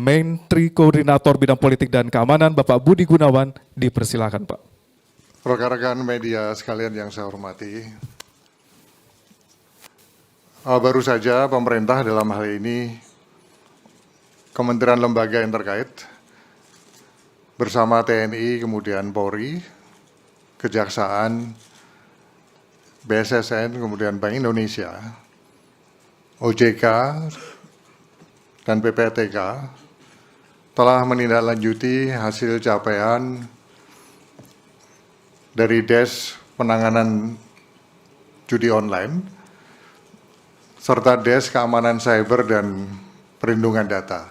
Menteri Koordinator Bidang Politik dan Keamanan, Bapak Budi Gunawan. Dipersilakan, Pak. Rekan-rekan media sekalian yang saya hormati, baru saja pemerintah dalam hal ini kementerian lembaga yang terkait bersama TNI, kemudian Polri, Kejaksaan, BSSN, kemudian Bank Indonesia, OJK, dan PPATK telah menindaklanjuti hasil capaian dari Des Penanganan Judi Online serta Des Keamanan Cyber dan Perlindungan Data.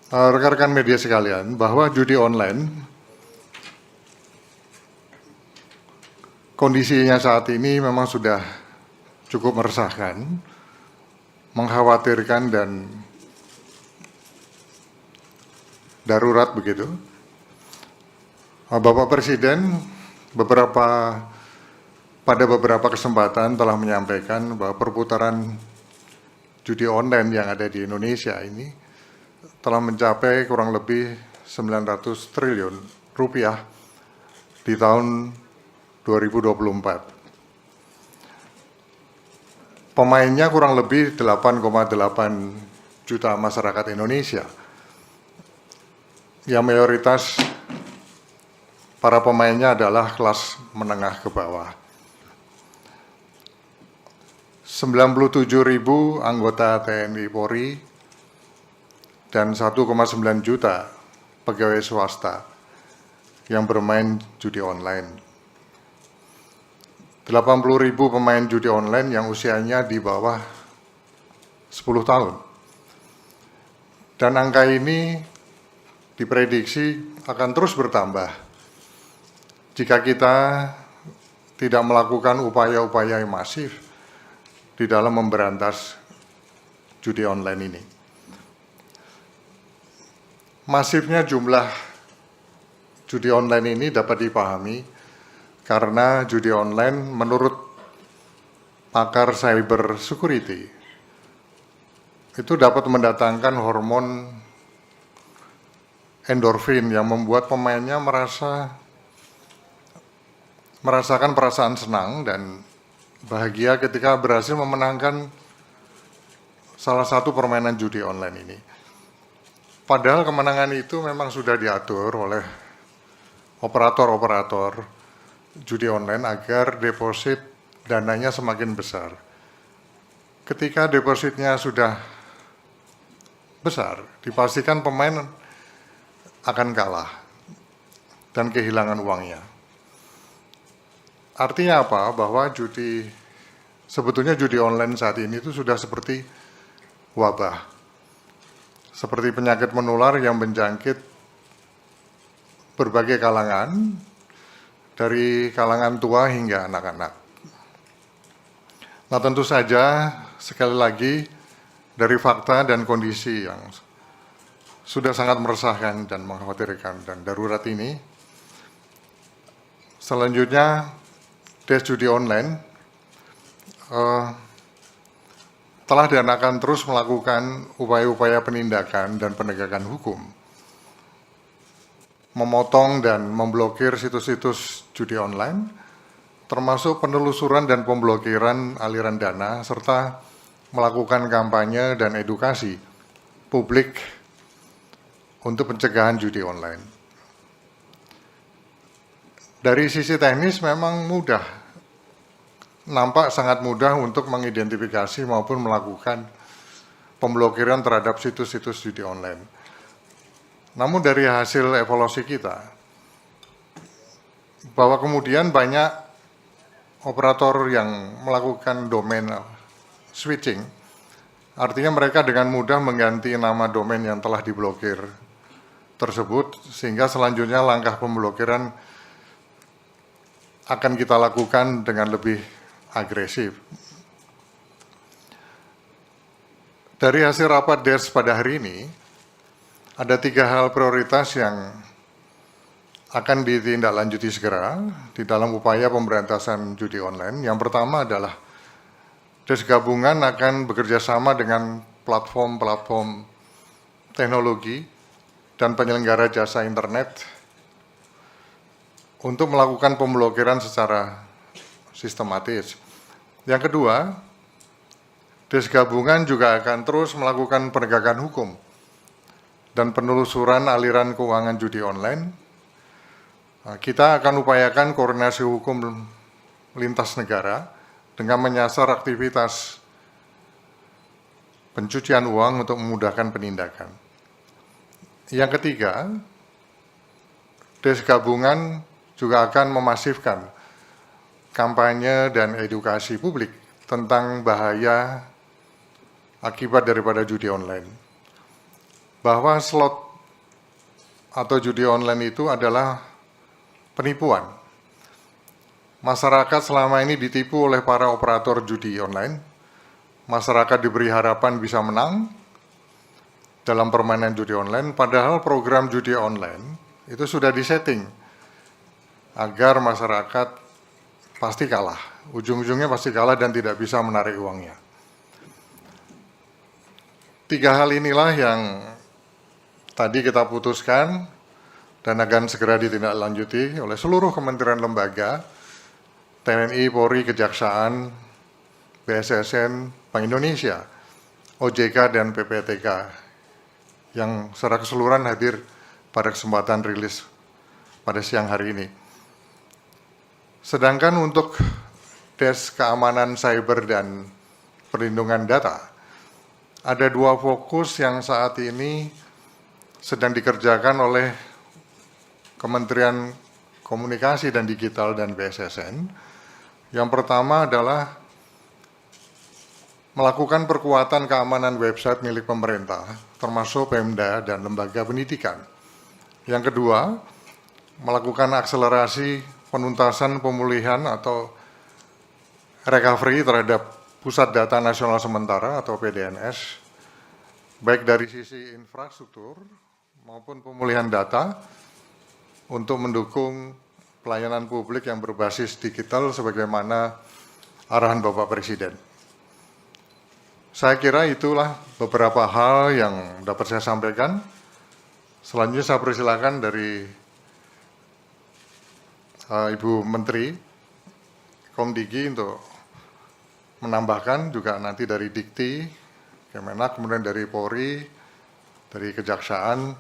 Rekan-rekan media sekalian, bahwa judi online kondisinya saat ini memang sudah cukup meresahkan, mengkhawatirkan, dan darurat begitu. Bapak Presiden pada beberapa kesempatan telah menyampaikan bahwa perputaran judi online yang ada di Indonesia ini telah mencapai kurang lebih 900 triliun rupiah di tahun 2024. Pemainnya kurang lebih 8,8 juta masyarakat Indonesia, yang mayoritas para pemainnya adalah kelas menengah ke bawah. 97.000 anggota TNI Polri dan 1,9 juta pegawai swasta yang bermain judi online. 80.000 pemain judi online yang usianya di bawah 10 tahun. Dan angka ini diprediksi akan terus bertambah jika kita tidak melakukan upaya-upaya yang masif di dalam memberantas judi online ini. Masifnya jumlah judi online ini dapat dipahami karena judi online menurut pakar cyber security itu dapat mendatangkan hormon endorfin yang membuat pemainnya merasakan perasaan senang dan bahagia ketika berhasil memenangkan salah satu permainan judi online ini. Padahal kemenangan itu memang sudah diatur oleh operator-operator judi online agar deposit dananya semakin besar. Ketika depositnya sudah besar, dipastikan pemain akan kalah dan kehilangan uangnya. Artinya apa? Bahwa sebetulnya judi online saat ini itu sudah seperti wabah. Seperti penyakit menular yang menjangkit berbagai kalangan, dari kalangan tua hingga anak-anak. Nah, tentu saja sekali lagi dari fakta dan kondisi yang sudah sangat meresahkan dan mengkhawatirkan dan darurat ini, selanjutnya Des judi online telah dan akan terus melakukan upaya-upaya penindakan dan penegakan hukum, memotong dan memblokir situs-situs judi online, termasuk penelusuran dan pemblokiran aliran dana, serta melakukan kampanye dan edukasi publik untuk pencegahan judi online. Dari sisi teknis memang mudah, nampak sangat mudah untuk mengidentifikasi maupun melakukan pemblokiran terhadap situs-situs judi online. Namun dari hasil evaluasi kita, bahwa kemudian banyak operator yang melakukan domain switching, artinya mereka dengan mudah mengganti nama domain yang telah diblokir tersebut, sehingga selanjutnya langkah pemblokiran akan kita lakukan dengan lebih agresif. Dari hasil rapat DES pada hari ini, ada 3 hal prioritas yang akan ditindaklanjuti segera di dalam upaya pemberantasan judi online. Yang pertama adalah DES gabungan akan bekerja sama dengan platform-platform teknologi dan penyelenggara jasa internet untuk melakukan pemblokiran secara sistematis. Yang kedua, Des Gabungan juga akan terus melakukan penegakan hukum dan penelusuran aliran keuangan judi online. Kita akan upayakan koordinasi hukum lintas negara dengan menyasar aktivitas pencucian uang untuk memudahkan penindakan. Yang ketiga, Des Gabungan juga akan memasifkan kampanye dan edukasi publik tentang bahaya akibat daripada judi online. Bahwa slot atau judi online itu adalah penipuan. Masyarakat selama ini ditipu oleh para operator judi online. Masyarakat diberi harapan bisa menang dalam permainan judi online, padahal program judi online itu sudah disetting agar masyarakat pasti kalah, ujung-ujungnya pasti kalah dan tidak bisa menarik uangnya. 3 hal inilah yang tadi kita putuskan dan akan segera ditindaklanjuti oleh seluruh kementerian lembaga, TNI, Polri, Kejaksaan, BSSN, Bank Indonesia, OJK, dan PPTK yang secara keseluruhan hadir pada kesempatan rilis pada siang hari ini. Sedangkan untuk Des Keamanan Cyber dan Perlindungan Data, ada 2 fokus yang saat ini sedang dikerjakan oleh Kementerian Komunikasi dan Digital dan BSSN. Yang pertama adalah melakukan perkuatan keamanan website milik pemerintah, termasuk Pemda dan lembaga pendidikan. Yang kedua, melakukan akselerasi penuntasan pemulihan atau recovery terhadap Pusat Data Nasional Sementara atau PDNS, baik dari sisi infrastruktur maupun pemulihan data untuk mendukung pelayanan publik yang berbasis digital sebagaimana arahan Bapak Presiden. Saya kira itulah beberapa hal yang dapat saya sampaikan. Selanjutnya saya persilakan dari Ibu Menteri Komdigi untuk menambahkan, juga nanti dari Dikti, Kemenak, kemudian dari Polri, dari Kejaksaan,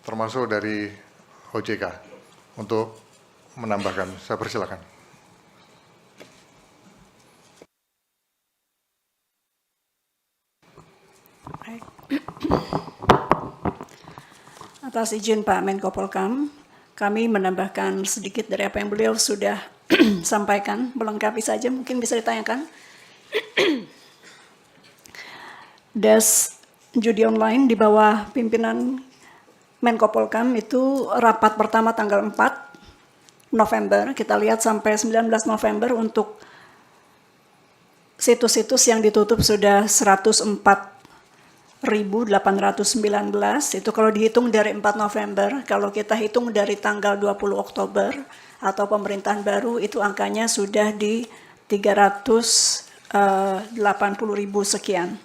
termasuk dari OJK untuk menambahkan. Saya persilakan. Atas izin Pak Menko Polkam, kami menambahkan sedikit dari apa yang beliau sudah sampaikan, melengkapi saja, mungkin bisa ditanyakan. Des judi online di bawah pimpinan Menko Polkam itu rapat pertama tanggal 4 November, kita lihat sampai 19 November untuk situs-situs yang ditutup sudah 104.819, itu kalau dihitung dari 4 November, kalau kita hitung dari tanggal 20 Oktober atau pemerintahan baru, itu angkanya sudah di 380.000 sekian.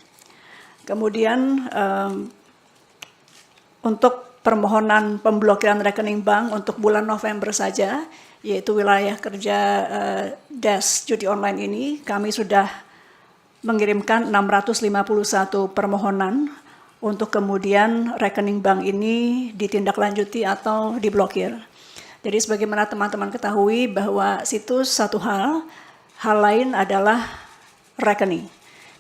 Kemudian untuk permohonan pemblokiran rekening bank untuk bulan November saja, yaitu wilayah kerja Des judi online ini, kami sudah mengirimkan 651 permohonan untuk kemudian rekening bank ini ditindaklanjuti atau diblokir. Jadi sebagaimana teman-teman ketahui bahwa situs satu hal lain adalah rekening.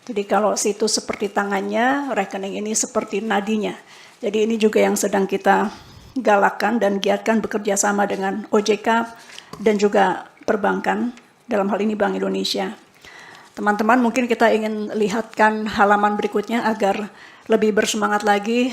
Jadi kalau situs seperti tangannya, rekening ini seperti nadinya. Jadi ini juga yang sedang kita galakkan dan giatkan bekerja sama dengan OJK dan juga perbankan, dalam hal ini Bank Indonesia. Teman-teman, mungkin kita ingin lihatkan halaman berikutnya agar lebih bersemangat lagi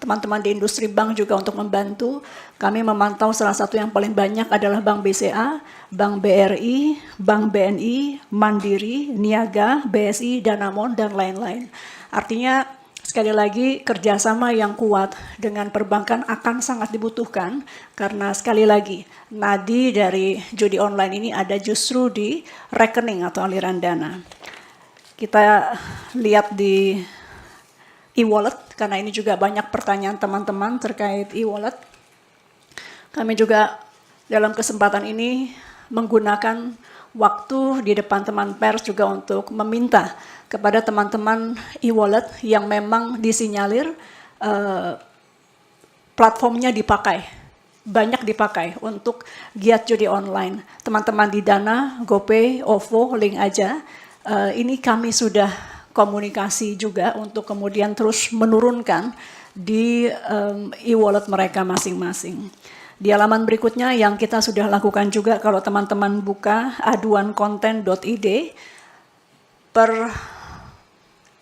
teman-teman di industri bank juga untuk membantu. Kami memantau salah satu yang paling banyak adalah Bank BCA, Bank BRI, Bank BNI, Mandiri, Niaga, BSI, Danamon, dan lain-lain. Artinya sekali lagi kerjasama yang kuat dengan perbankan akan sangat dibutuhkan karena sekali lagi nadi dari judi online ini ada justru di rekening atau aliran dana. kita lihat di e-wallet, karena ini juga banyak pertanyaan teman-teman terkait e-wallet. Kami juga dalam kesempatan ini menggunakan waktu di depan teman pers juga untuk meminta kepada teman-teman e-wallet yang memang disinyalir platformnya dipakai, banyak dipakai untuk giat judi online. Teman-teman di Dana, GoPay, OVO, link aja. Ini kami sudah komunikasi juga untuk kemudian terus menurunkan di e-wallet mereka masing-masing. Di halaman berikutnya yang kita sudah lakukan juga, kalau teman-teman buka aduankonten.id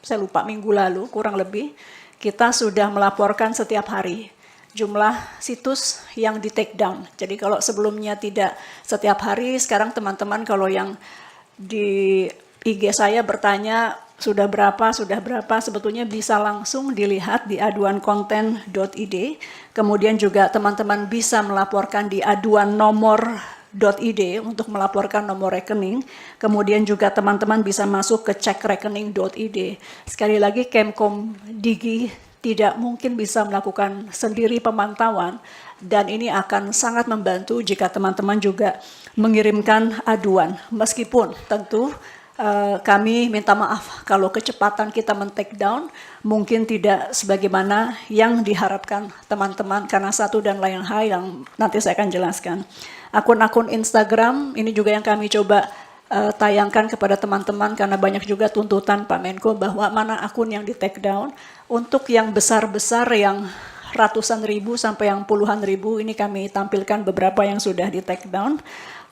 saya lupa minggu lalu kurang lebih, kita sudah melaporkan setiap hari jumlah situs yang di take down. Jadi kalau sebelumnya tidak setiap hari, sekarang teman-teman kalau yang di IG saya bertanya sudah berapa, sebetulnya bisa langsung dilihat di aduankonten.id. Kemudian juga teman-teman bisa melaporkan di aduannomor.id untuk melaporkan nomor rekening. Kemudian juga teman-teman bisa masuk ke cekrekening.id. Sekali lagi, Kemkom Digi tidak mungkin bisa melakukan sendiri pemantauan, dan ini akan sangat membantu jika teman-teman juga mengirimkan aduan. Meskipun tentu kami minta maaf kalau kecepatan kita men-take down mungkin tidak sebagaimana yang diharapkan teman-teman karena satu dan lain hal yang nanti saya akan jelaskan. Akun-akun Instagram ini juga yang kami coba tayangkan kepada teman-teman karena banyak juga tuntutan Pak Menko bahwa mana akun yang di-take down. Untuk yang besar-besar yang ratusan ribu sampai yang puluhan ribu ini kami tampilkan beberapa yang sudah di-take down.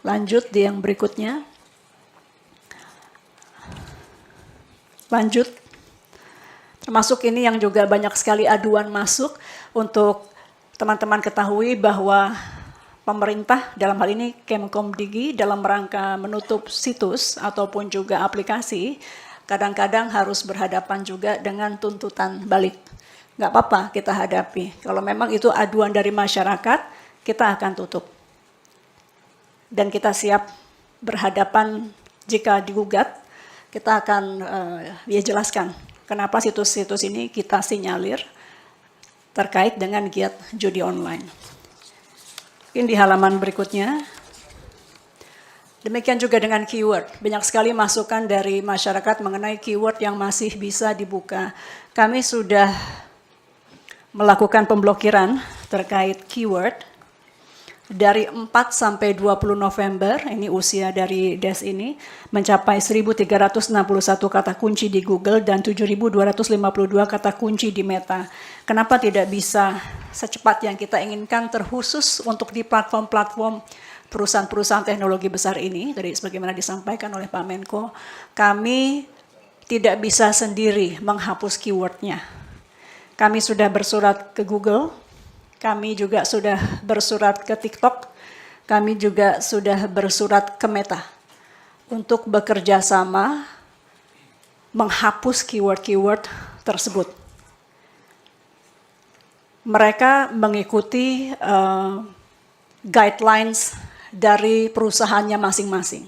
Lanjut di yang berikutnya. Lanjut, termasuk ini yang juga banyak sekali aduan masuk untuk teman-teman ketahui bahwa pemerintah dalam hal ini Kemkom Digi dalam rangka menutup situs ataupun juga aplikasi kadang-kadang harus berhadapan juga dengan tuntutan balik. Nggak apa-apa kita hadapi. Kalau memang itu aduan dari masyarakat, kita akan tutup. Dan kita siap berhadapan jika digugat. Kita akan jelaskan kenapa situs-situs ini kita sinyalir terkait dengan giat judi online. Mungkin di halaman berikutnya. Demikian juga dengan keyword. Banyak sekali masukan dari masyarakat mengenai keyword yang masih bisa dibuka. Kami sudah melakukan pemblokiran terkait keyword dari 4 sampai 20 November, ini usia dari DES ini, mencapai 1.361 kata kunci di Google dan 7.252 kata kunci di Meta. Kenapa tidak bisa secepat yang kita inginkan terkhusus untuk di platform-platform perusahaan-perusahaan teknologi besar ini, tadi sebagaimana disampaikan oleh Pak Menko, kami tidak bisa sendiri menghapus keywordnya. Kami sudah bersurat ke Google, kami juga sudah bersurat ke TikTok, kami juga sudah bersurat ke Meta untuk bekerja sama menghapus keyword-keyword tersebut. Mereka mengikuti guidelines dari perusahaannya masing-masing.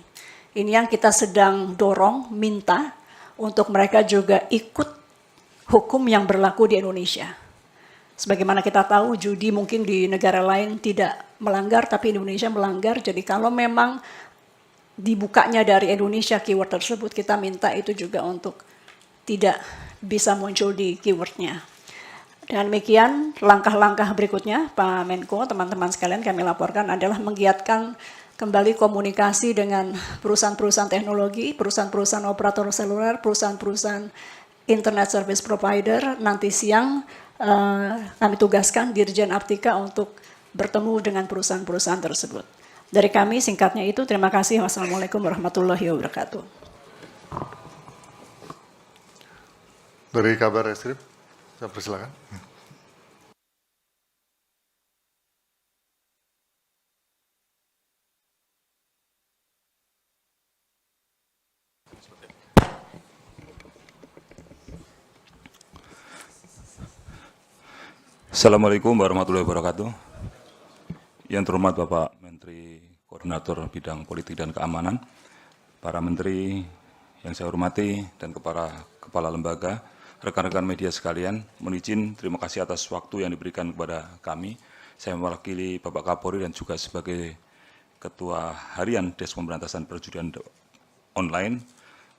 Ini yang kita sedang dorong, minta untuk mereka juga ikut hukum yang berlaku di Indonesia. Sebagaimana kita tahu, judi mungkin di negara lain tidak melanggar, tapi Indonesia melanggar. Jadi kalau memang dibukanya dari Indonesia keyword tersebut, kita minta itu juga untuk tidak bisa muncul di keywordnya. Dan demikian langkah-langkah berikutnya, Pak Menko, teman-teman sekalian kami laporkan adalah menggiatkan kembali komunikasi dengan perusahaan-perusahaan teknologi, perusahaan-perusahaan operator seluler, perusahaan-perusahaan internet service provider. Nanti siang kami tugaskan Dirjen Aptika untuk bertemu dengan perusahaan-perusahaan tersebut. Dari kami singkatnya itu, terima kasih. Wassalamualaikum warahmatullahi wabarakatuh. Dari Kabar Eskrim, saya persilakan. Assalamualaikum warahmatullahi wabarakatuh. Yang terhormat Bapak Menteri Koordinator Bidang Politik dan Keamanan, para Menteri Yang saya hormati dan kepala lembaga, rekan-rekan media sekalian, mohon izin terima kasih atas waktu yang diberikan kepada kami. Saya mewakili Bapak Kapolri dan juga sebagai Ketua Harian Des Pemberantasan Perjudian Online,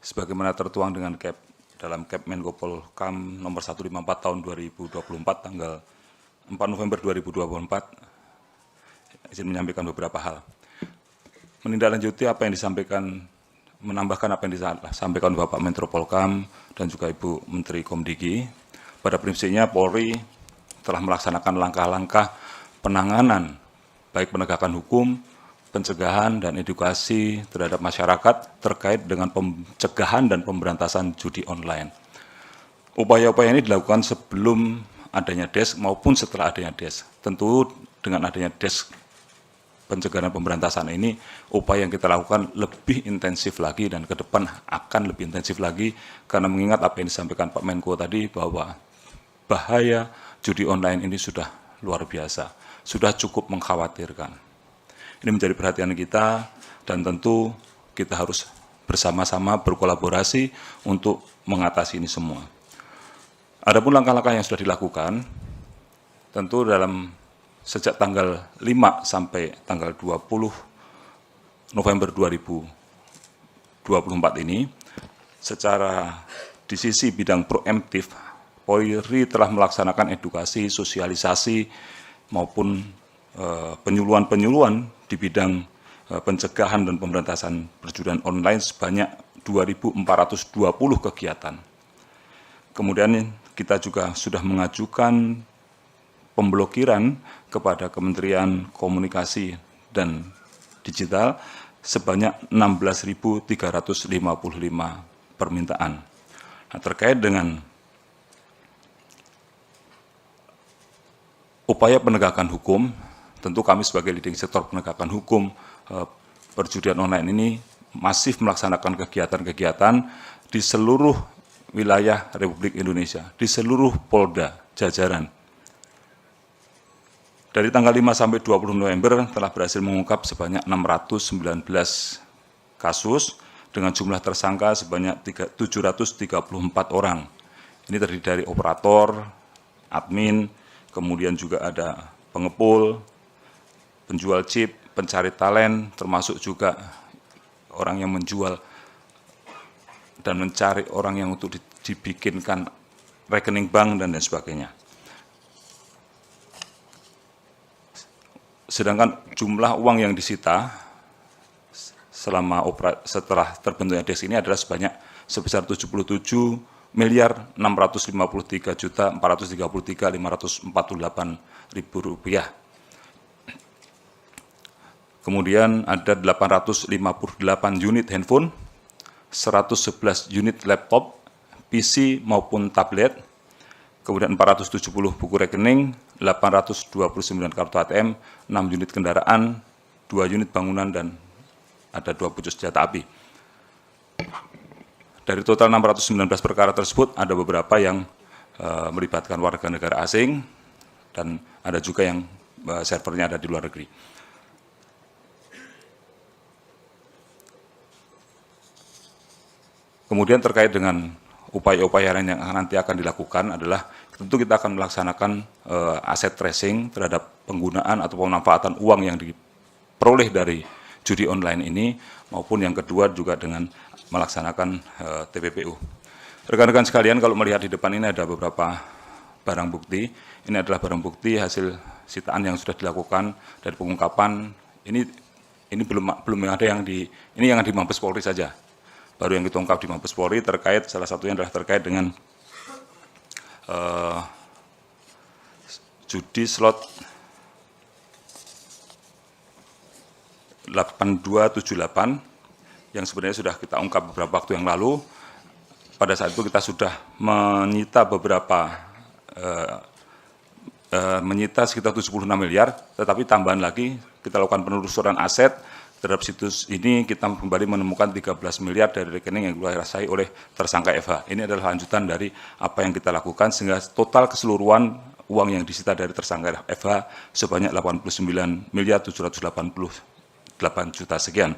sebagaimana tertuang dengan dalam Menko Polhukam nomor 154 tahun 2024 tanggal 4 November 2024, izin menyampaikan beberapa hal. Menindaklanjuti apa yang menambahkan apa yang disampaikan Bapak Menko Polhukam dan juga Ibu Menteri Komdigi. Pada prinsipnya Polri telah melaksanakan langkah-langkah penanganan, baik penegakan hukum, pencegahan dan edukasi terhadap masyarakat terkait dengan pencegahan dan pemberantasan judi online. Upaya-upaya ini dilakukan sebelum adanya DES maupun setelah adanya DES. Tentu dengan adanya DES pencegahan dan pemberantasan ini, upaya yang kita lakukan lebih intensif lagi dan ke depan akan lebih intensif lagi, karena mengingat apa yang disampaikan Pak Menko tadi bahwa bahaya judi online ini sudah luar biasa, sudah cukup mengkhawatirkan. Ini menjadi perhatian kita dan tentu kita harus bersama-sama berkolaborasi untuk mengatasi ini semua. Adapun langkah-langkah yang sudah dilakukan, tentu sejak tanggal 5 sampai tanggal 20 November 2024 ini, secara di sisi bidang proaktif, Polri telah melaksanakan edukasi, sosialisasi, maupun penyuluhan di bidang pencegahan dan pemberantasan perjudian online sebanyak 2.420 kegiatan. Kemudian kita juga sudah mengajukan pemblokiran kepada Kementerian Komunikasi dan Digital sebanyak 16.355 permintaan. Nah, terkait dengan upaya penegakan hukum, tentu kami sebagai leading sektor penegakan hukum perjudian online ini masif melaksanakan kegiatan-kegiatan di seluruh wilayah Republik Indonesia, di seluruh Polda jajaran. Dari tanggal 5 sampai 20 November telah berhasil mengungkap sebanyak 619 kasus dengan jumlah tersangka sebanyak 734 orang. Ini terdiri dari operator, admin, kemudian juga ada pengepul, penjual chip, pencari talent, termasuk juga orang yang menjual dan mencari orang yang untuk dibikinkan rekening bank dan lain sebagainya. Sedangkan jumlah uang yang disita setelah terbentuknya DES ini adalah sebesar 77.653.433.548 rupiah. Kemudian ada 858 unit handphone, 111 unit laptop, PC maupun tablet, kemudian 470 buku rekening, 829 kartu ATM, 6 unit kendaraan, 2 unit bangunan, dan ada 2 pucuk senjata api. Dari total 619 perkara tersebut, ada beberapa yang melibatkan warga negara asing, dan ada juga yang servernya ada di luar negeri. Kemudian terkait dengan upaya-upaya yang nanti akan dilakukan adalah tentu kita akan melaksanakan aset tracing terhadap penggunaan atau pemanfaatan uang yang diperoleh dari judi online ini, maupun yang kedua juga dengan melaksanakan TPPU. Rekan-rekan sekalian, kalau melihat di depan ini ada beberapa barang bukti. Ini adalah barang bukti hasil sitaan yang sudah dilakukan dari pengungkapan. Ini belum ada yang di Mabes Polri saja. Baru yang kita ungkap di Mabes Polri terkait, salah satunya adalah terkait dengan judi slot 8278 yang sebenarnya sudah kita ungkap beberapa waktu yang lalu. Pada saat itu kita sudah menyita menyita sekitar 76 miliar, tetapi tambahan lagi kita lakukan penelusuran aset terhadap situs ini, kita kembali menemukan 13 miliar dari rekening yang dikuasai oleh tersangka FH. Ini adalah lanjutan dari apa yang kita lakukan, sehingga total keseluruhan uang yang disita dari tersangka FH sebanyak 89 miliar 788 juta sekian.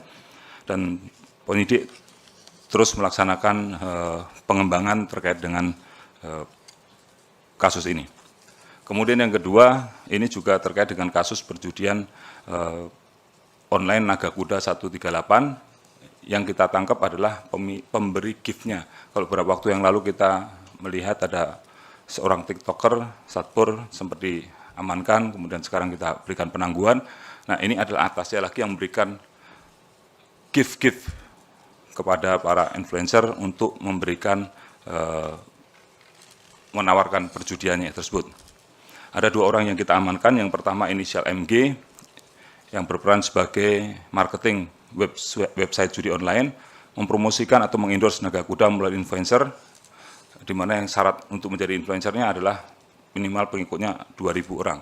Dan penyidik terus melaksanakan pengembangan terkait dengan kasus ini. Kemudian yang kedua, ini juga terkait dengan kasus perjudian online Naga Kuda 138, yang kita tangkap adalah pemberi gift-nya. Kalau beberapa waktu yang lalu kita melihat ada seorang TikToker, Satpur, sempat diamankan, kemudian sekarang kita berikan penangguhan. Nah, ini adalah atasnya lagi yang memberikan gift-gift kepada para influencer untuk memberikan, menawarkan perjudiannya tersebut. Ada 2 orang yang kita amankan, yang pertama inisial MG, yang berperan sebagai marketing website judi online, mempromosikan atau mengendorse Naga Kuda melalui influencer, di mana yang syarat untuk menjadi influencernya adalah minimal pengikutnya 2.000 orang.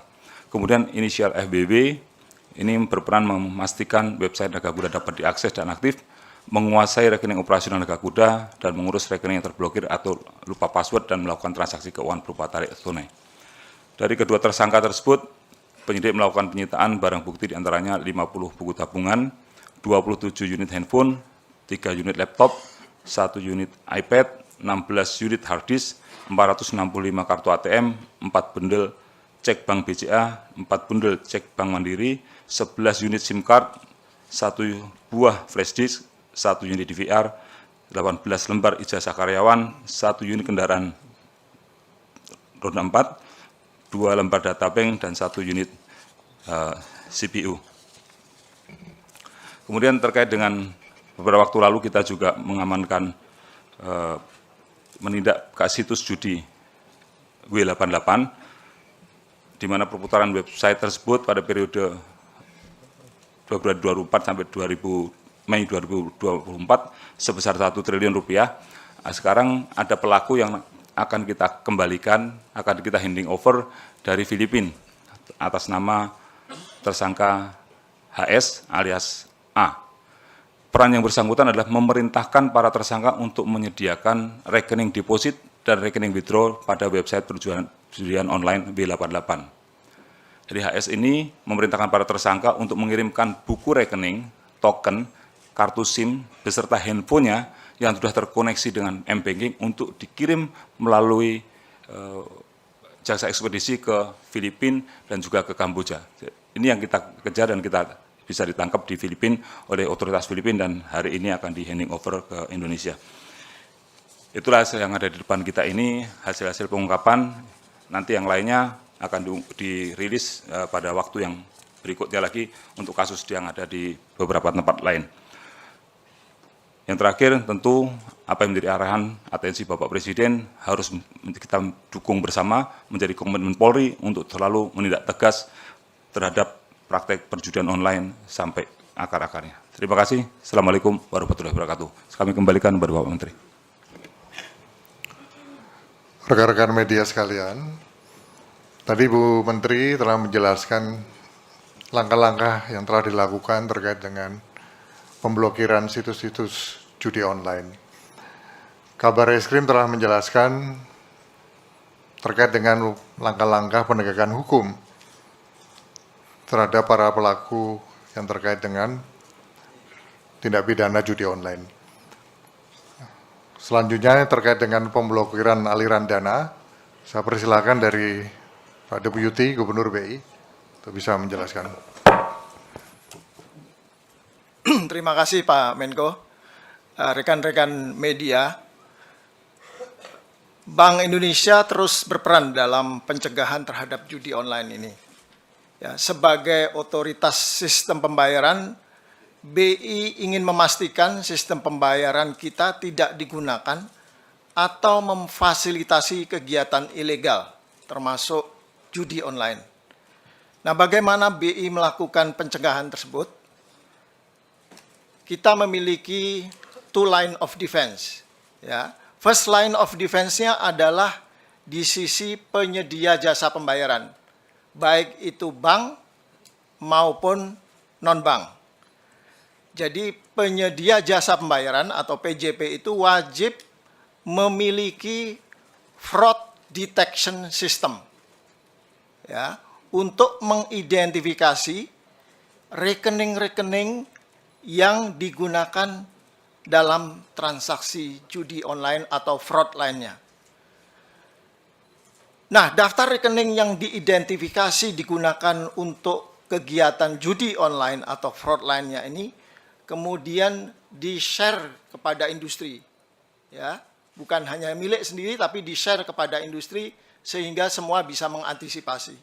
Kemudian inisial FBB, ini berperan memastikan website Naga Kuda dapat diakses dan aktif, menguasai rekening operasional Naga Kuda, dan mengurus rekening yang terblokir atau lupa password dan melakukan transaksi keuangan berupa tarik tunai. Dari kedua tersangka tersebut, penyidik melakukan penyitaan barang bukti diantaranya 50 buku tabungan, 27 unit handphone, 3 unit laptop, 1 unit iPad, 16 unit hard disk, 465 kartu ATM, 4 bundel cek bank BCA, 4 bundel cek bank Mandiri, 11 unit SIM card, 1 buah flash disk, 1 unit DVR, 18 lembar ijazah karyawan, 1 unit kendaraan roda 4, 2 lembar data bank, dan 1 unit CPU. Kemudian terkait dengan beberapa waktu lalu kita juga mengamankan, menindak ke situs judi W88, di mana perputaran website tersebut pada periode Februari 2004 sampai Mei 2024 sebesar 1 triliun rupiah. Nah, sekarang ada pelaku yang akan kita kembalikan, akan kita handing over dari Filipina atas nama tersangka HS alias A. Peran yang bersangkutan adalah memerintahkan para tersangka untuk menyediakan rekening deposit dan rekening withdraw pada website perjudian online W88. Jadi HS ini memerintahkan para tersangka untuk mengirimkan buku rekening, token, kartu SIM, beserta handphonenya yang sudah terkoneksi dengan M-Banking untuk dikirim melalui jasa ekspedisi ke Filipina dan juga ke Kamboja. Ini yang kita kejar dan kita bisa ditangkap di Filipina oleh otoritas Filipina dan hari ini akan di-handing over ke Indonesia. Itulah hasil yang ada di depan kita ini, hasil-hasil pengungkapan. Nanti yang lainnya akan dirilis pada waktu yang berikutnya lagi untuk kasus yang ada di beberapa tempat lain. Yang terakhir tentu apa yang menjadi arahan atensi Bapak Presiden harus kita dukung bersama, menjadi komitmen Polri untuk selalu menindak tegas terhadap praktek perjudian online sampai akar-akarnya. Terima kasih. Assalamualaikum warahmatullahi wabarakatuh. Kami kembalikan kepada Bapak Menteri. Rekan-rekan media sekalian, tadi Bu Menteri telah menjelaskan langkah-langkah yang telah dilakukan terkait dengan pemblokiran situs-situs judi online. Kabar Eskrim telah menjelaskan terkait dengan langkah-langkah penegakan hukum terhadap para pelaku yang terkait dengan tindak pidana judi online. Selanjutnya terkait dengan pemblokiran aliran dana, saya persilakan dari Pak Deputi Gubernur BI untuk bisa menjelaskan. Terima kasih Pak Menko. Rekan-rekan media, Bank Indonesia terus berperan dalam pencegahan terhadap judi online ini. Ya, sebagai otoritas sistem pembayaran, BI ingin memastikan sistem pembayaran kita tidak digunakan atau memfasilitasi kegiatan ilegal, termasuk judi online. Nah, bagaimana BI melakukan pencegahan tersebut? Kita memiliki 2 line of defense. Ya. First line of defense-nya adalah di sisi penyedia jasa pembayaran, baik itu bank maupun non-bank. Jadi penyedia jasa pembayaran atau PJP itu wajib memiliki fraud detection system, ya, untuk mengidentifikasi rekening-rekening yang digunakan dalam transaksi judi online atau fraud lainnya. Nah, daftar rekening yang diidentifikasi digunakan untuk kegiatan judi online atau fraud lainnya ini kemudian di-share kepada industri. Ya, bukan hanya milik sendiri tapi di-share kepada industri sehingga semua bisa mengantisipasi.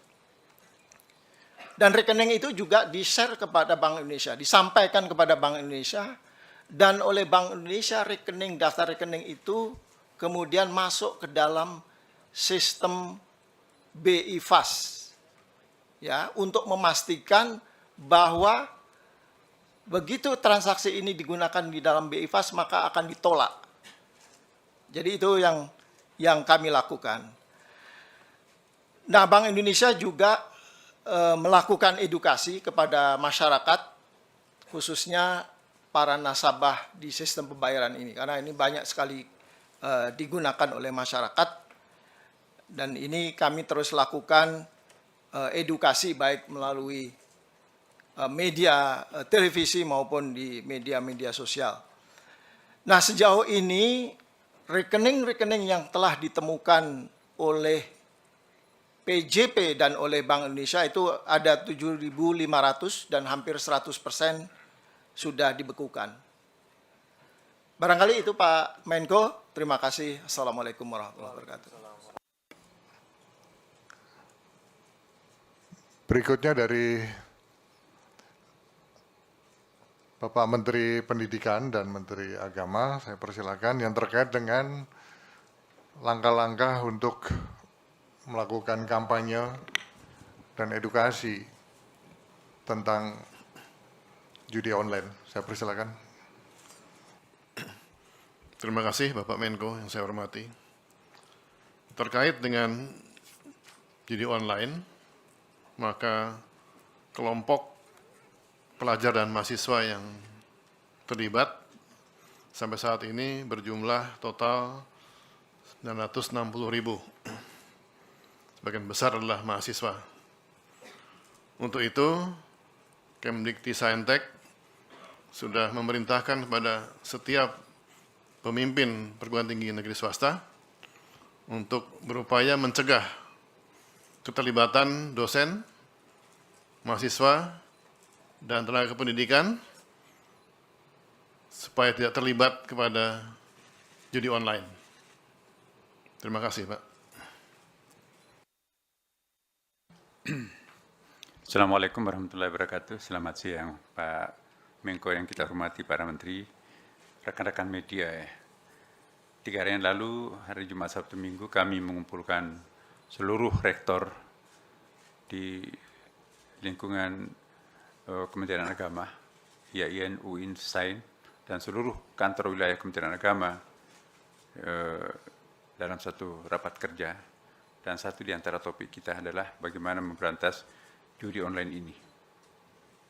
Dan rekening itu juga di-share kepada Bank Indonesia, disampaikan kepada Bank Indonesia, dan oleh Bank Indonesia rekening, daftar rekening itu kemudian masuk ke dalam sistem BI Fast, ya, untuk memastikan bahwa begitu transaksi ini digunakan di dalam BI Fast maka akan ditolak. Jadi itu yang kami lakukan. Nah, Bank Indonesia juga melakukan edukasi kepada masyarakat, khususnya para nasabah di sistem pembayaran ini, karena ini banyak sekali digunakan oleh masyarakat. Dan ini kami terus lakukan edukasi baik melalui media televisi maupun di media-media sosial. Nah, sejauh ini rekening-rekening yang telah ditemukan oleh PJP dan oleh Bank Indonesia itu ada 7.500 dan hampir 100% sudah dibekukan. Barangkali itu Pak Menko. Terima kasih. Assalamualaikum warahmatullahi wabarakatuh. Berikutnya dari Bapak Menteri Pendidikan dan Menteri Agama, saya persilakan yang terkait dengan langkah-langkah untuk melakukan kampanye dan edukasi tentang judi online. Saya persilakan. Terima kasih Bapak Menko yang saya hormati. Terkait dengan judi online, maka kelompok pelajar dan mahasiswa yang terlibat sampai saat ini berjumlah total 960.000. Sebagian besar adalah mahasiswa. Untuk itu, Kemdikti-Saintek sudah memerintahkan kepada setiap pemimpin perguruan tinggi negeri swasta untuk berupaya mencegah keterlibatan dosen, mahasiswa, dan tenaga pendidikan supaya tidak terlibat kepada judi online. Terima kasih, Pak. Assalamualaikum warahmatullahi wabarakatuh. Selamat siang, Pak Menko yang kita hormati, para menteri, rekan-rekan media. 3 hari yang lalu, hari Jumat, Sabtu, Minggu, kami mengumpulkan seluruh rektor di lingkungan Kementerian Agama, IAIN, UIN, SAIN, dan seluruh kantor wilayah Kementerian Agama dalam satu rapat kerja. Dan satu di antara topik kita adalah bagaimana memberantas judi online ini.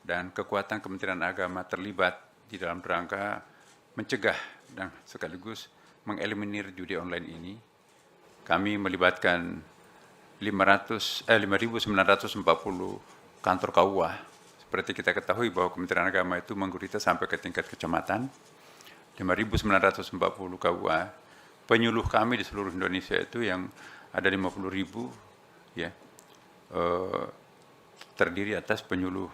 Dan kekuatan Kementerian Agama terlibat di dalam rangka mencegah dan sekaligus mengeliminir judi online ini. Kami melibatkan 5.940 kantor KUA. Seperti kita ketahui bahwa Kementerian Agama itu menggurita sampai ke tingkat kecamatan. 5.940 KUA. Penyuluh kami di seluruh Indonesia itu yang ada 50.000, ya, terdiri atas penyuluh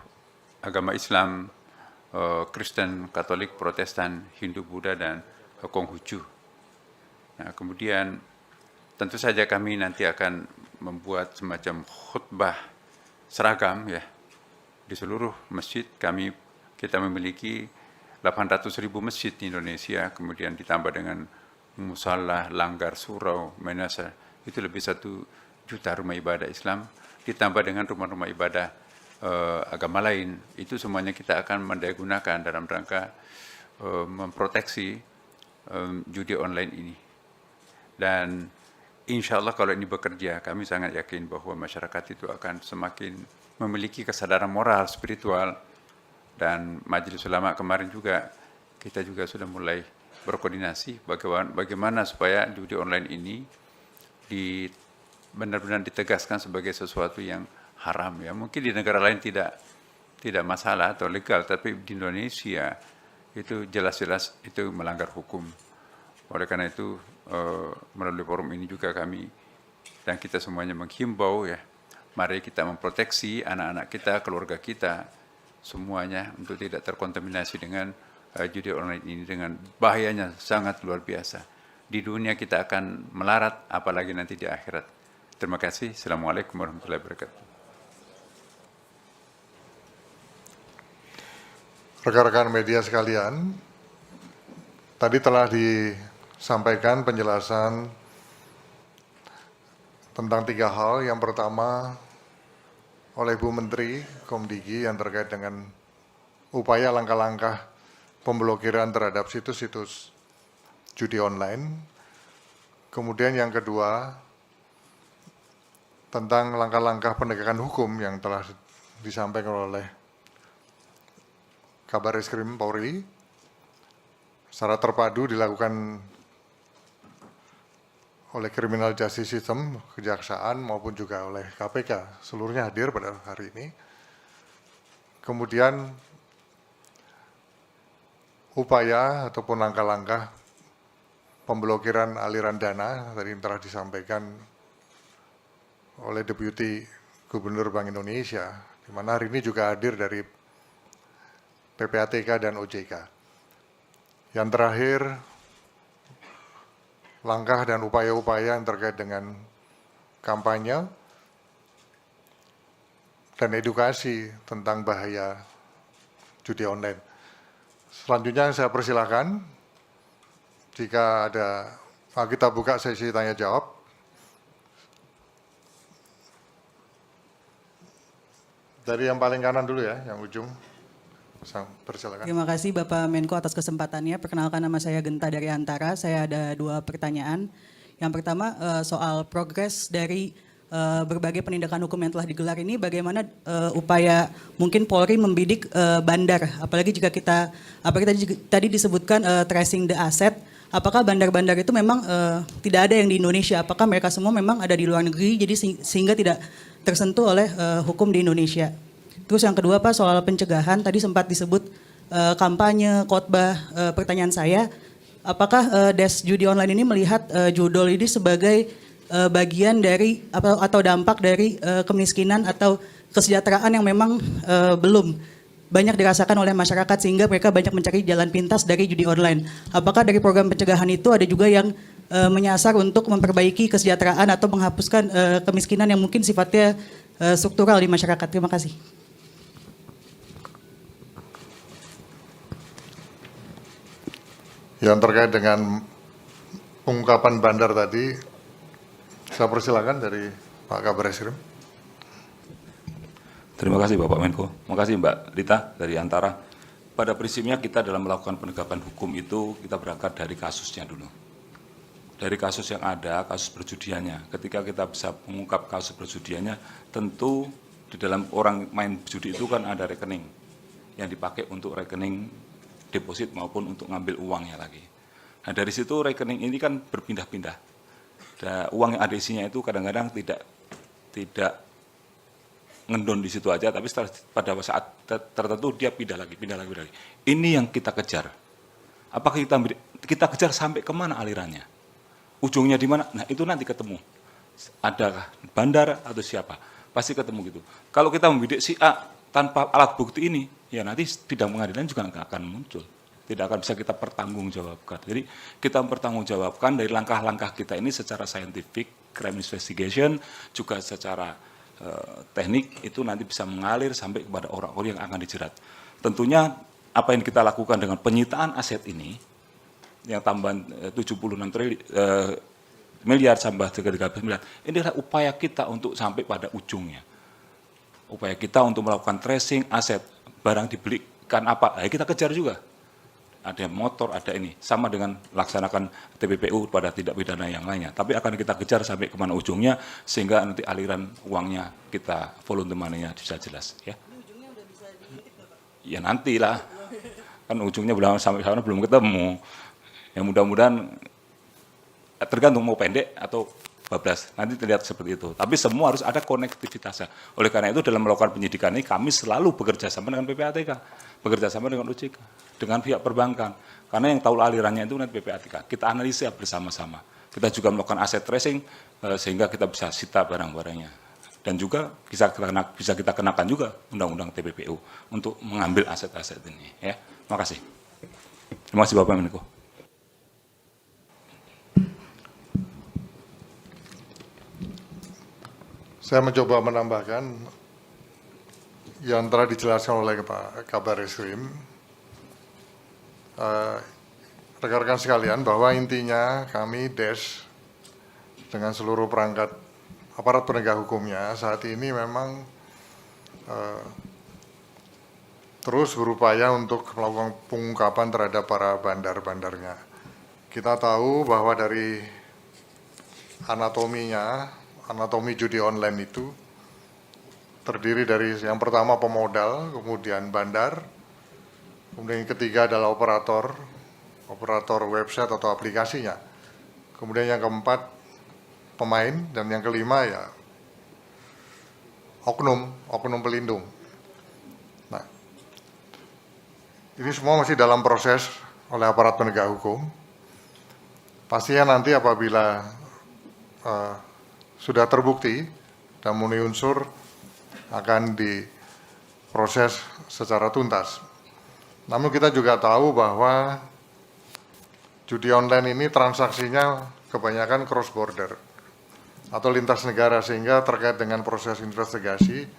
agama Islam, Kristen, Katolik, Protestan, Hindu, Buddha, dan Konghucu. Nah, kemudian tentu saja kami nanti akan membuat semacam khutbah seragam, ya, di seluruh masjid. Kita memiliki 800.000 masjid di Indonesia, kemudian ditambah dengan musalla, langgar, surau, menasa, itu lebih 1 juta rumah ibadah Islam, ditambah dengan rumah-rumah ibadah agama lain. Itu semuanya kita akan mendayagunakan dalam rangka memproteksi judi online ini. Dan insya Allah kalau ini bekerja, kami sangat yakin bahwa masyarakat itu akan semakin memiliki kesadaran moral, spiritual. Dan Majelis Ulama kemarin juga, kita juga sudah mulai berkoordinasi bagaimana supaya judi online ini benar-benar ditegaskan sebagai sesuatu yang haram, ya. Mungkin di negara lain tidak masalah atau legal, tapi di Indonesia itu jelas-jelas itu melanggar hukum. Oleh karena itu melalui forum ini juga kami dan kita semuanya menghimbau ya, mari kita memproteksi anak-anak kita, keluarga kita, semuanya untuk tidak terkontaminasi dengan judi online ini dengan bahayanya sangat luar biasa. Di dunia kita akan melarat, apalagi nanti di akhirat. Terima kasih. Assalamualaikum warahmatullahi wabarakatuh. Rekan-rekan media sekalian, tadi telah disampaikan penjelasan tentang 3 hal. Yang pertama oleh Bu Menteri Komdigi yang terkait dengan upaya langkah-langkah pemblokiran terhadap situs-situs judi online. Kemudian yang kedua tentang langkah-langkah penegakan hukum yang telah disampaikan oleh Kabar Reskrim Polri secara terpadu dilakukan oleh Criminal Justice System, Kejaksaan maupun juga oleh KPK. Seluruhnya hadir pada hari ini. Kemudian upaya ataupun langkah-langkah pemblokiran aliran dana tadi telah disampaikan oleh Deputi Gubernur Bank Indonesia, di mana hari ini juga hadir dari PPATK dan OJK. Yang terakhir, langkah dan upaya-upaya yang terkait dengan kampanye dan edukasi tentang bahaya judi online. Selanjutnya saya persilakan, jika ada, kita buka sesi tanya jawab. Dari yang paling kanan dulu ya, yang ujung. Persilakan. Terima kasih Bapak Menko atas kesempatannya. Perkenalkan, nama saya Genta dari Antara. Saya ada 2 pertanyaan. Yang pertama soal progres dari berbagai penindakan hukum yang telah digelar ini, bagaimana upaya mungkin Polri membidik bandar, apalagi jika kita, apalagi tadi disebutkan tracing the asset, apakah bandar-bandar itu memang tidak ada yang di Indonesia, apakah mereka semua memang ada di luar negeri, jadi sehingga tidak tersentuh oleh hukum di Indonesia. Terus yang kedua Pak, soal pencegahan, tadi sempat disebut kampanye, khotbah. Pertanyaan saya, apakah Des Judi Online ini melihat judol ini sebagai bagian dari atau dampak dari kemiskinan atau kesejahteraan yang memang belum banyak dirasakan oleh masyarakat sehingga mereka banyak mencari jalan pintas dari judi online. Apakah dari program pencegahan itu ada juga yang menyasar untuk memperbaiki kesejahteraan atau menghapuskan kemiskinan yang mungkin sifatnya struktural di masyarakat? Terima kasih. Yang terkait dengan pengungkapan bandar tadi, saya persilakan dari Pak Kabar Reskrim. Terima kasih Bapak Menko. Terima kasih Mbak Rita dari Antara. Pada prinsipnya kita dalam melakukan penegakan hukum itu kita berangkat dari kasusnya dulu. Dari kasus yang ada, kasus perjudiannya. Ketika kita bisa mengungkap kasus perjudiannya, tentu di dalam orang main judi itu kan ada rekening yang dipakai untuk rekening deposit maupun untuk ngambil uangnya lagi. Nah dari situ rekening ini kan berpindah-pindah. Uang yang ada isinya itu kadang-kadang tidak ngendon di situ aja, tapi pada saat tertentu dia pindah lagi. Ini yang kita kejar. Apakah kita kejar sampai kemana alirannya? Ujungnya di mana? Nah itu nanti ketemu. Adakah bandar atau siapa? Pasti ketemu gitu. Kalau kita membidik si A tanpa alat bukti ini, ya nanti sidang pengadilan juga nggak akan muncul. Tidak akan bisa kita pertanggungjawabkan. Jadi kita mempertanggungjawabkan dari langkah-langkah kita ini secara scientific, crime investigation, juga secara teknik itu nanti bisa mengalir sampai kepada orang-orang yang akan dijerat. Tentunya apa yang kita lakukan dengan penyitaan aset ini, yang tambahan 76 miliar tambah 13 miliar, ini adalah upaya kita untuk sampai pada ujungnya. Upaya kita untuk melakukan tracing aset, barang dibelikan apa, kita kejar juga. Ada motor, ada ini. Sama dengan laksanakan TPPU pada tindak pidana yang lainnya. Tapi akan kita kejar sampai kemana ujungnya, sehingga nanti aliran uangnya kita volume money-nya bisa jelas. Ya, ya nantilah. Kan ujungnya belum sampai sana belum ketemu. Ya mudah-mudahan tergantung mau pendek atau bablas. Nanti terlihat seperti itu. Tapi semua harus ada konektivitasnya. Oleh karena itu dalam melakukan penyidikan ini kami selalu bekerja sama dengan PPATK, bekerja sama dengan OJK. dengan pihak perbankan. Karena yang tahu alirannya itu nanti PPATK. Kita analisa bersama-sama. Kita juga melakukan aset tracing sehingga kita bisa sita barang-barangnya. Dan juga bisa kita kenakan juga Undang-Undang TPPU untuk mengambil aset-aset ini. Ya, terima kasih. Terima kasih Bapak Menko. Saya mencoba menambahkan yang telah dijelaskan oleh Pak Kabar Eskrim. Rekan-rekan sekalian, bahwa intinya kami DES dengan seluruh perangkat aparat penegak hukumnya saat ini memang terus berupaya untuk melakukan pengungkapan terhadap para bandar-bandarnya. Kita tahu bahwa dari anatomi judi online itu terdiri dari yang pertama pemodal, kemudian bandar, kemudian yang ketiga adalah operator website atau aplikasinya. Kemudian yang keempat pemain, dan yang kelima ya oknum pelindung. Nah, ini semua masih dalam proses oleh aparat penegak hukum. Pastinya nanti apabila sudah terbukti dan memenuhi unsur akan diproses secara tuntas. Namun kita juga tahu bahwa judi online ini transaksinya kebanyakan cross border atau lintas negara, sehingga terkait dengan proses investigasi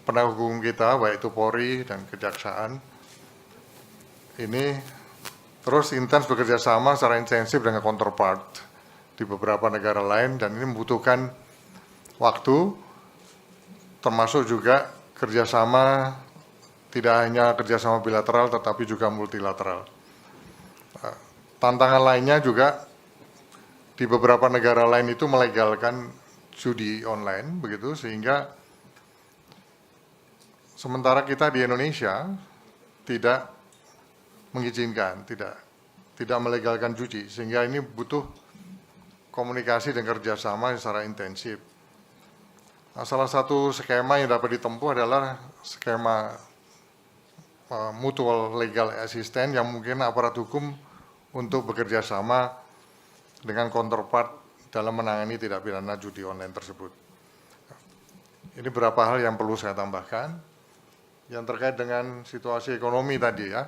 penegak hukum kita, baik itu Polri dan Kejaksaan, ini terus intens bekerja sama secara intensif dengan counterpart di beberapa negara lain, dan ini membutuhkan waktu, termasuk juga kerjasama, tidak hanya kerjasama bilateral tetapi juga multilateral. Tantangan lainnya juga di beberapa negara lain itu melegalkan judi online, begitu, sehingga sementara kita di Indonesia tidak mengizinkan, tidak melegalkan judi, sehingga ini butuh komunikasi dan kerjasama secara intensif. Nah, salah satu skema yang dapat ditempuh adalah skema mutual legal assistance yang mungkin aparat hukum untuk bekerja sama dengan counterpart dalam menangani tindak pidana judi online tersebut. Ini beberapa hal yang perlu saya tambahkan. Yang terkait dengan situasi ekonomi tadi ya.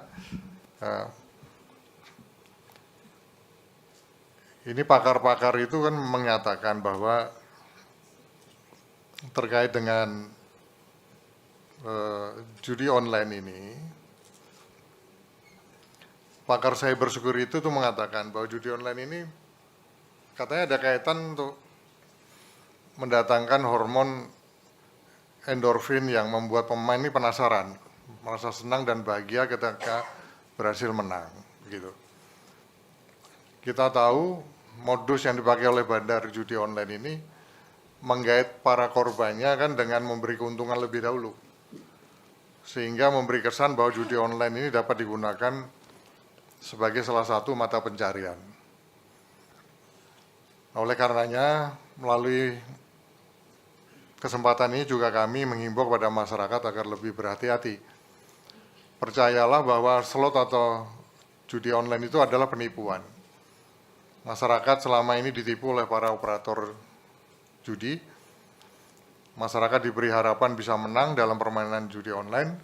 Ini pakar-pakar itu kan menyatakan bahwa terkait dengan judi online ini, pakar cybersecurity itu mengatakan bahwa judi online ini katanya ada kaitan untuk mendatangkan hormon endorfin yang membuat pemain ini penasaran, merasa senang dan bahagia ketika berhasil menang, begitu. Kita tahu modus yang dipakai oleh bandar judi online ini menggait para korbannya kan dengan memberi keuntungan lebih dahulu, sehingga memberi kesan bahwa judi online ini dapat digunakan sebagai salah satu mata pencarian. Oleh karenanya, melalui kesempatan ini juga kami menghimbau kepada masyarakat agar lebih berhati-hati. Percayalah bahwa slot atau judi online itu adalah penipuan. Masyarakat selama ini ditipu oleh para operator judi. Masyarakat diberi harapan bisa menang dalam permainan judi online,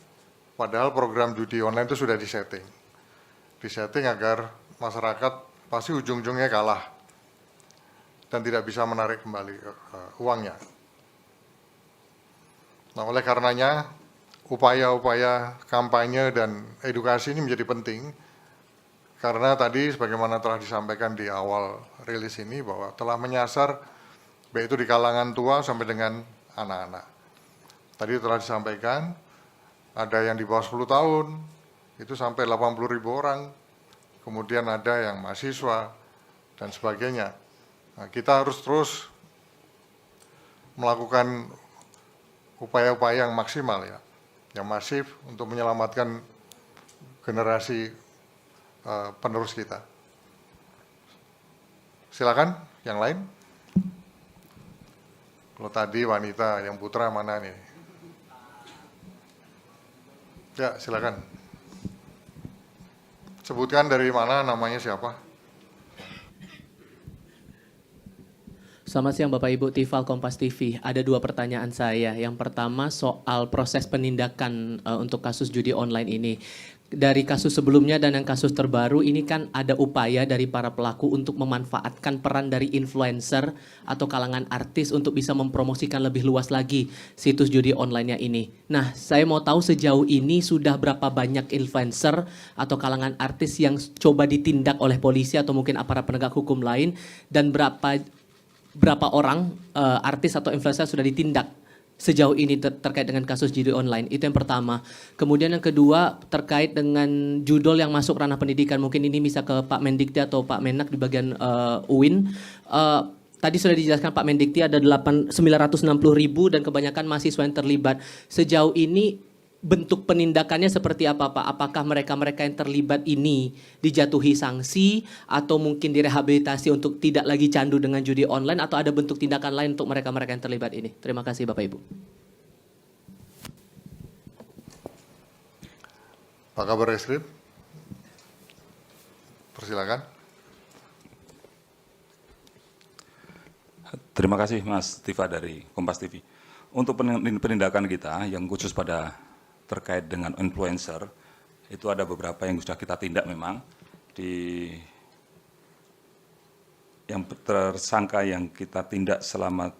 padahal program judi online itu sudah disetting. Disetting agar masyarakat pasti ujung-ujungnya kalah dan tidak bisa menarik kembali uangnya. Nah, oleh karenanya upaya-upaya kampanye dan edukasi ini menjadi penting, karena tadi sebagaimana telah disampaikan di awal rilis ini bahwa telah menyasar baik itu di kalangan tua sampai dengan anak-anak. Tadi telah disampaikan ada yang di bawah 10 tahun itu sampai 80.000 orang, kemudian ada yang mahasiswa dan sebagainya. Nah, kita harus terus melakukan upaya-upaya yang maksimal ya, yang masif untuk menyelamatkan generasi penerus kita. Silakan, yang lain. Kalau tadi wanita, yang putra mana nih? Ya, silakan. sebutkan dari mana, namanya siapa? Selamat siang Bapak Ibu, Tifal Kompas TV. Ada 2 pertanyaan saya. Yang pertama soal proses penindakan untuk kasus judi online ini. Dari kasus sebelumnya dan yang kasus terbaru ini kan ada upaya dari para pelaku untuk memanfaatkan peran dari influencer atau kalangan artis untuk bisa mempromosikan lebih luas lagi situs judi online-nya ini. Nah, saya mau tahu sejauh ini sudah berapa banyak influencer atau kalangan artis yang coba ditindak oleh polisi atau mungkin aparat penegak hukum lain, dan berapa orang artis atau influencer sudah ditindak sejauh ini terkait dengan kasus judi online. Itu yang pertama. Kemudian yang kedua terkait dengan judul yang masuk ranah pendidikan. Mungkin ini bisa ke Pak Mendikti atau Pak Menak di bagian UIN. Tadi sudah dijelaskan Pak Mendikti ada 960.000 dan kebanyakan mahasiswa yang terlibat. Sejauh ini bentuk penindakannya seperti apa Pak? Apakah mereka-mereka yang terlibat ini dijatuhi sanksi atau mungkin direhabilitasi untuk tidak lagi candu dengan judi online, atau ada bentuk tindakan lain untuk mereka-mereka yang terlibat ini? Terima kasih Bapak Ibu. Pak Kabar Eskrim, persilakan. Terima kasih Mas Tifa dari Kompas TV. Untuk penindakan kita yang khusus pada terkait dengan influencer, itu ada beberapa yang sudah kita tindak memang. Yang tersangka yang kita tindak selama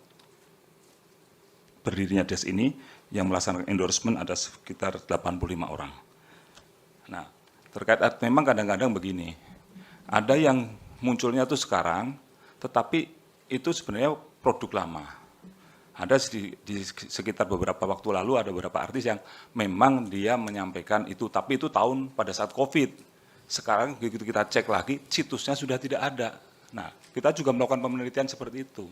berdirinya DES ini, yang melaksanakan endorsement ada sekitar 85 orang. Nah, terkait memang kadang-kadang begini, ada yang munculnya itu sekarang, tetapi itu sebenarnya produk lama. Ada di sekitar beberapa waktu lalu ada beberapa artis yang memang dia menyampaikan itu, tapi itu tahun pada saat COVID. Sekarang begitu kita cek lagi, situsnya sudah tidak ada. Nah, kita juga melakukan penelitian seperti itu.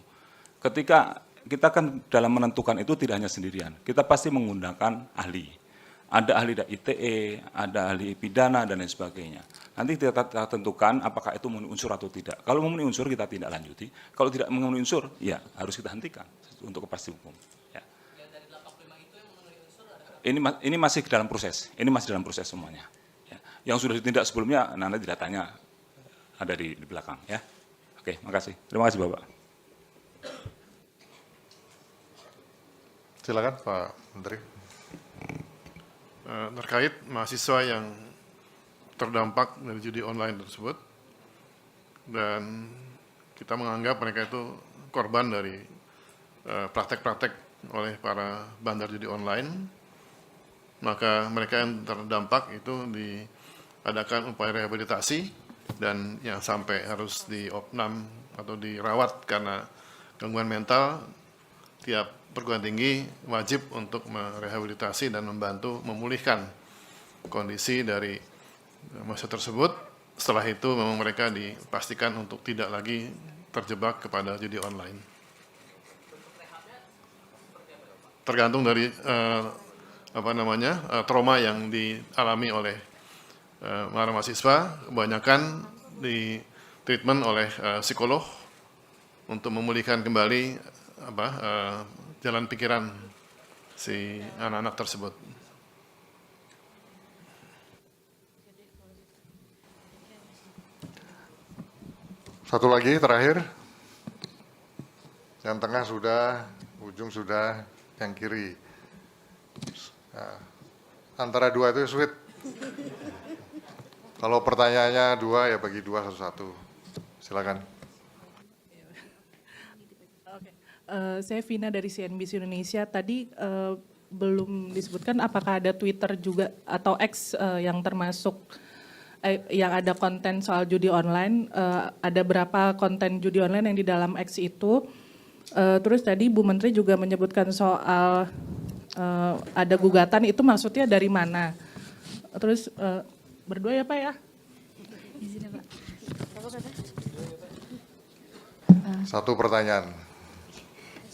Ketika kita kan dalam menentukan itu tidak hanya sendirian, kita pasti menggunakan ahli. Ada ahli ITE, ada ahli pidana, dan lain sebagainya. Nanti kita tentukan apakah itu memenuhi unsur atau tidak. Kalau memenuhi unsur kita tidak lanjuti, kalau tidak memenuhi unsur, ya harus kita hentikan untuk kepastian hukum. Ya. Yang dari 85 itu yang memenuhi unsur ada? Ini masih dalam proses, ini masih dalam proses semuanya. Ya. Yang sudah ditindak sebelumnya, nanti datanya ada di belakang. Ya. Oke, makasih. Terima kasih Bapak. Silakan Pak Menteri. Terkait mahasiswa yang terdampak dari judi online tersebut, dan kita menganggap mereka itu korban dari praktek-praktek oleh para bandar judi online, maka mereka yang terdampak itu diadakan upaya rehabilitasi, dan yang sampai harus diopnam atau dirawat karena gangguan mental, tiap perguruan tinggi wajib untuk merehabilitasi dan membantu memulihkan kondisi dari mahasiswa tersebut. Setelah itu memang mereka dipastikan untuk tidak lagi terjebak kepada judi online. Tergantung dari trauma yang dialami oleh para mahasiswa, kebanyakan di treatment oleh psikolog untuk memulihkan kembali jalan pikiran si anak-anak tersebut. Satu lagi terakhir, yang tengah sudah, ujung sudah, yang kiri. Nah, antara dua itu sulit. Kalau pertanyaannya dua, ya bagi dua satu-satu. Silakan. Saya Vina dari CNBC Indonesia. Tadi belum disebutkan apakah ada Twitter juga atau X yang termasuk yang ada konten soal judi online. Ada berapa konten judi online yang di dalam X itu. Terus tadi Bu Menteri juga menyebutkan soal ada gugatan, itu maksudnya dari mana? Terus berdua ya Pak ya? Izin ya Pak. Satu pertanyaan.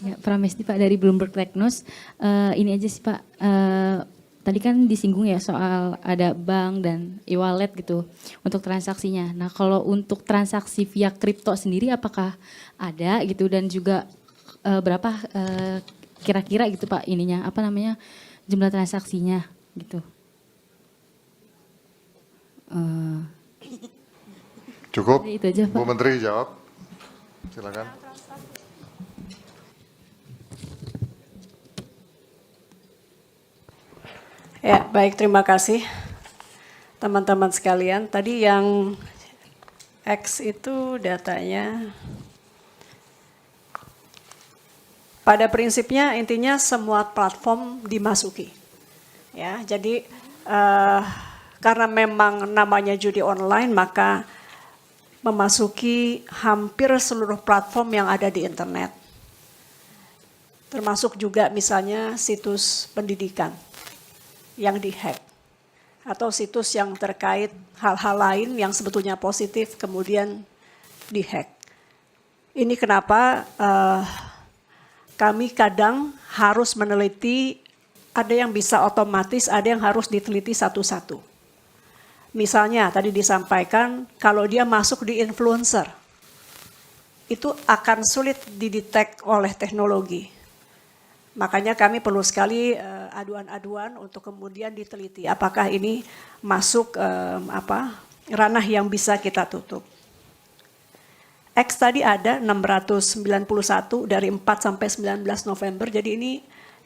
Ya, Pramesti Pak dari Bloomberg Tech News. Ini aja sih Pak, tadi kan disinggung ya soal ada bank dan e-wallet gitu untuk transaksinya. Nah kalau untuk transaksi via kripto sendiri apakah ada gitu, dan juga berapa kira-kira gitu Pak ininya, jumlah transaksinya gitu. Cukup? Itu aja, Pak. Bu Menteri jawab. Silakan. Ya, baik, terima kasih teman-teman sekalian. Tadi yang X itu datanya, pada prinsipnya intinya semua platform dimasuki. Ya, jadi karena memang namanya judi online, maka memasuki hampir seluruh platform yang ada di internet. Termasuk juga misalnya situs pendidikan yang dihack, atau situs yang terkait hal-hal lain yang sebetulnya positif kemudian dihack. Ini kenapa kami kadang harus meneliti, ada yang bisa otomatis, ada yang harus diteliti satu-satu. Misalnya tadi disampaikan kalau dia masuk di influencer, itu akan sulit didetek oleh teknologi. Makanya kami perlu sekali aduan-aduan untuk kemudian diteliti apakah ini masuk ranah yang bisa kita tutup. X tadi ada 691 dari 4 sampai 19 November. Jadi ini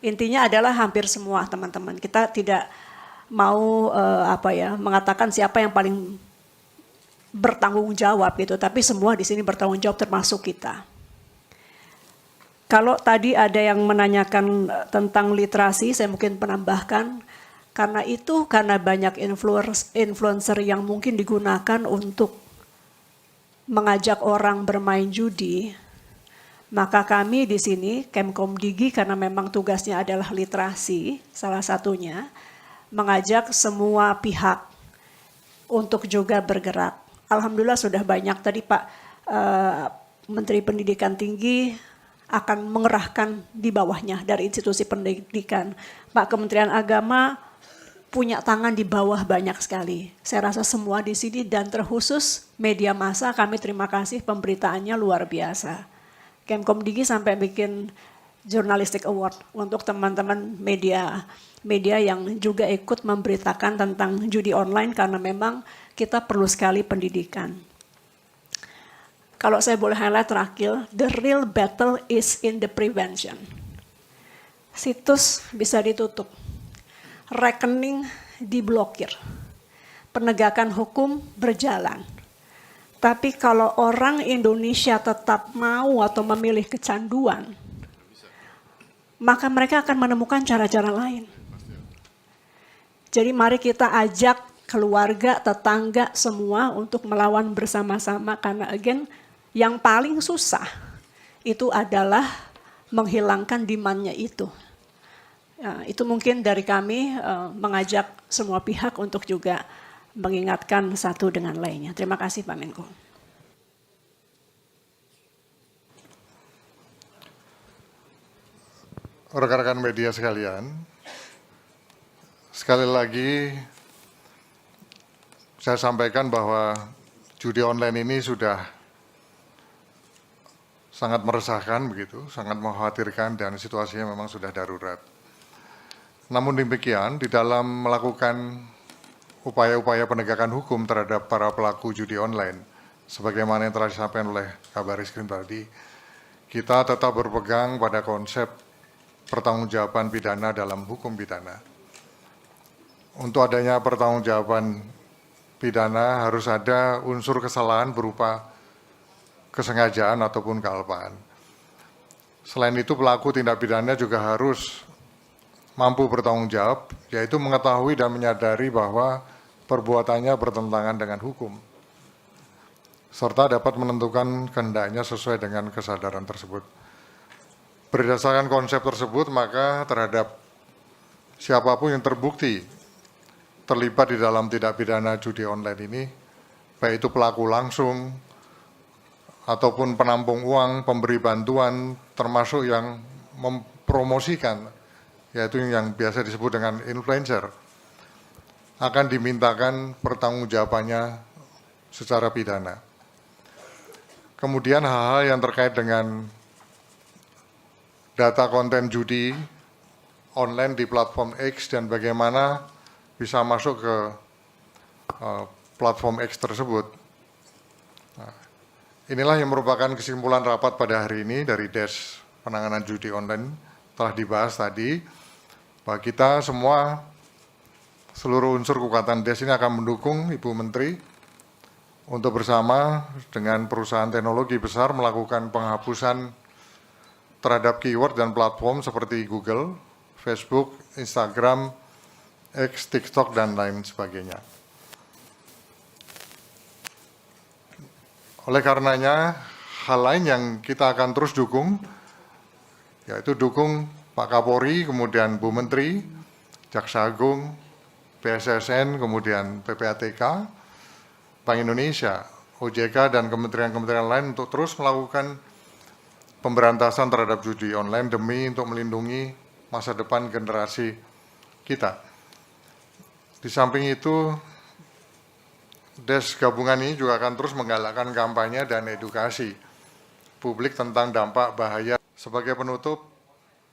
intinya adalah hampir semua teman-teman. Kita tidak mau mengatakan siapa yang paling bertanggung jawab gitu, tapi semua di sini bertanggung jawab termasuk kita. Kalau tadi ada yang menanyakan tentang literasi, saya mungkin penambahkan, karena banyak influencer yang mungkin digunakan untuk mengajak orang bermain judi, maka kami di sini, Kemkomdigi, karena memang tugasnya adalah literasi, salah satunya, mengajak semua pihak untuk juga bergerak. Alhamdulillah sudah banyak, tadi Pak Menteri Pendidikan Tinggi akan mengerahkan di bawahnya dari institusi pendidikan. Pak Kementerian Agama punya tangan di bawah banyak sekali. Saya rasa semua di sini dan terkhusus media massa, kami terima kasih pemberitaannya luar biasa. Kemkomdigi sampai bikin Journalistic Award untuk teman-teman media yang juga ikut memberitakan tentang judi online karena memang kita perlu sekali pendidikan. Kalau saya boleh highlight terakhir, the real battle is in the prevention. Situs bisa ditutup, rekening diblokir, penegakan hukum berjalan. Tapi kalau orang Indonesia tetap mau atau memilih kecanduan, maka mereka akan menemukan cara-cara lain. Jadi mari kita ajak keluarga, tetangga, semua untuk melawan bersama-sama karena again, yang paling susah itu adalah menghilangkan demand-nya itu. Ya, itu mungkin dari kami mengajak semua pihak untuk juga mengingatkan satu dengan lainnya. Terima kasih Pak Menko. Rekan-rekan media sekalian, sekali lagi saya sampaikan bahwa judi online ini sudah sangat meresahkan begitu, sangat mengkhawatirkan dan situasinya memang sudah darurat. Namun demikian, di dalam melakukan upaya-upaya penegakan hukum terhadap para pelaku judi online, sebagaimana yang telah disampaikan oleh Kabar Eskrim tadi, kita tetap berpegang pada konsep pertanggungjawaban pidana dalam hukum pidana. Untuk adanya pertanggungjawaban pidana harus ada unsur kesalahan berupa kesengajaan ataupun kealpaan. Selain itu pelaku tindak pidana juga harus mampu bertanggung jawab, yaitu mengetahui dan menyadari bahwa perbuatannya bertentangan dengan hukum, serta dapat menentukan kehendaknya sesuai dengan kesadaran tersebut. Berdasarkan konsep tersebut, maka terhadap siapapun yang terbukti terlibat di dalam tindak pidana judi online ini, baik itu pelaku langsung, ataupun penampung uang, pemberi bantuan, termasuk yang mempromosikan, yaitu yang biasa disebut dengan influencer, akan dimintakan pertanggungjawabannya secara pidana. Kemudian hal-hal yang terkait dengan data konten judi online di platform X dan bagaimana bisa masuk ke platform X tersebut. Nah, inilah yang merupakan kesimpulan rapat pada hari ini dari Des Penanganan Judi Online, telah dibahas tadi, bahwa kita semua, seluruh unsur kekuatan Des ini akan mendukung Ibu Menteri untuk bersama dengan perusahaan teknologi besar melakukan penghapusan terhadap keyword dan platform seperti Google, Facebook, Instagram, X, TikTok, dan lain sebagainya. Oleh karenanya, hal lain yang kita akan terus dukung, yaitu dukung Pak Kapolri, kemudian Bu Menteri, Jaksa Agung, BSSN, kemudian PPATK, Bank Indonesia, OJK, dan kementerian-kementerian lain untuk terus melakukan pemberantasan terhadap judi online demi untuk melindungi masa depan generasi kita. Di samping itu, Des gabungan ini juga akan terus menggalakkan kampanye dan edukasi publik tentang dampak bahaya. Sebagai penutup,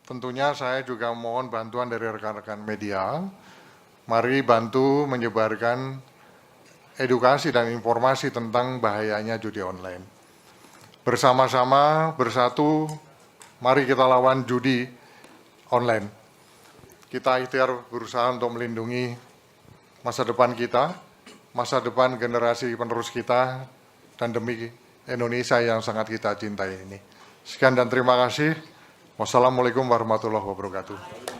tentunya saya juga mohon bantuan dari rekan-rekan media. Mari bantu menyebarkan edukasi dan informasi tentang bahayanya judi online. Bersama-sama, bersatu, mari kita lawan judi online. Kita ikhtiar berusaha untuk melindungi masa depan kita, masa depan generasi penerus kita, dan demi Indonesia yang sangat kita cintai ini. Sekian dan terima kasih. Wassalamualaikum warahmatullahi wabarakatuh.